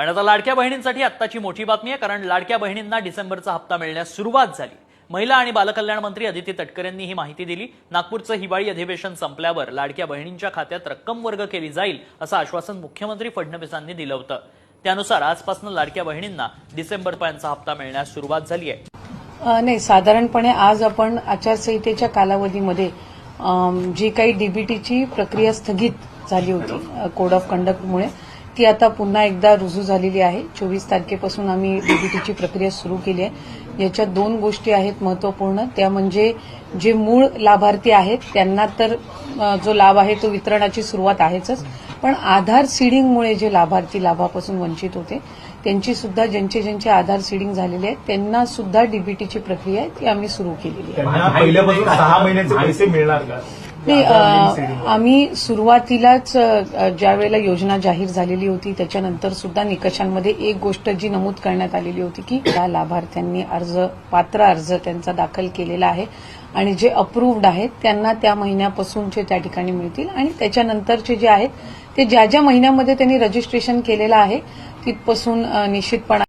आणि आता लाडक्या बहिणींसाठी आत्ताची मोठी बातमी आहे, कारण लाडक्या बहिणींना डिसेंबरचा हप्ता मिळण्यास सुरुवात झाली। महिला आणि बालकल्याण मंत्री अदिती तटकरेंनी ही माहिती दिली। नागपूरचं हिवाळी अधिवेशन संपल्यावर लाडक्या बहिणींच्या खात्यात रक्कम वर्ग केली जाईल असं आश्वासन मुख्यमंत्री फडणवीसांनी दिलं होतं। त्यानुसार आजपासून लाडक्या बहिणींना डिसेंबरपर्यंतचा हप्ता मिळण्यास सुरुवात झाली आहे। नाही, साधारणपणे आज आपण आचारसंहितेच्या कालावधीमध्ये जी काही डीबीटीची प्रक्रिया स्थगित झाली होती कोड ऑफ कंडक्टमुळे, ती आता पुन्हा एकदा रुजू झालेली आहे। 24 तारखेपासून आम्ही डीबीटीची प्रक्रिया सुरू केली आहे। याच्यात दोन गोष्टी आहेत महत्त्वपूर्ण, त्या म्हणजे जे मूळ लाभार्थी आहेत त्यांना तर जो लाभ आहे तो वितरणाची सुरुवात आहेच, पण आधार सीडिंगमुळे जे लाभार्थी लाभापासून वंचित होते त्यांची सुद्धा, ज्यांचे आधार सीडिंग झालेले आहेत त्यांना सुद्धा डीबीटीची प्रक्रिया आहे ती आम्ही सुरू केलेली आहे। पहिल्यापासून 6 महिन्याचे पैसे मिळणार का? आम्ही सुरुवातीलाच ज्या वेळेला योजना जाहीर झालेली होती त्याच्यानंतर सुद्धा निकषांमध्ये एक गोष्ट जी नमूद करण्यात आलेली होती की त्या लाभार्थ्यांनी पात्र अर्ज त्यांचा दाखल केलेला आहे आणि जे अप्रूव्ड आहेत त्यांना त्या महिन्यापासूनचे त्या ठिकाणी मिळतील आणि त्याच्यानंतरचे जे आहेत ते ज्या ज्या महिन्यामध्ये त्यांनी रजिस्ट्रेशन केलेलं आहे तिथपासून निश्चितपणे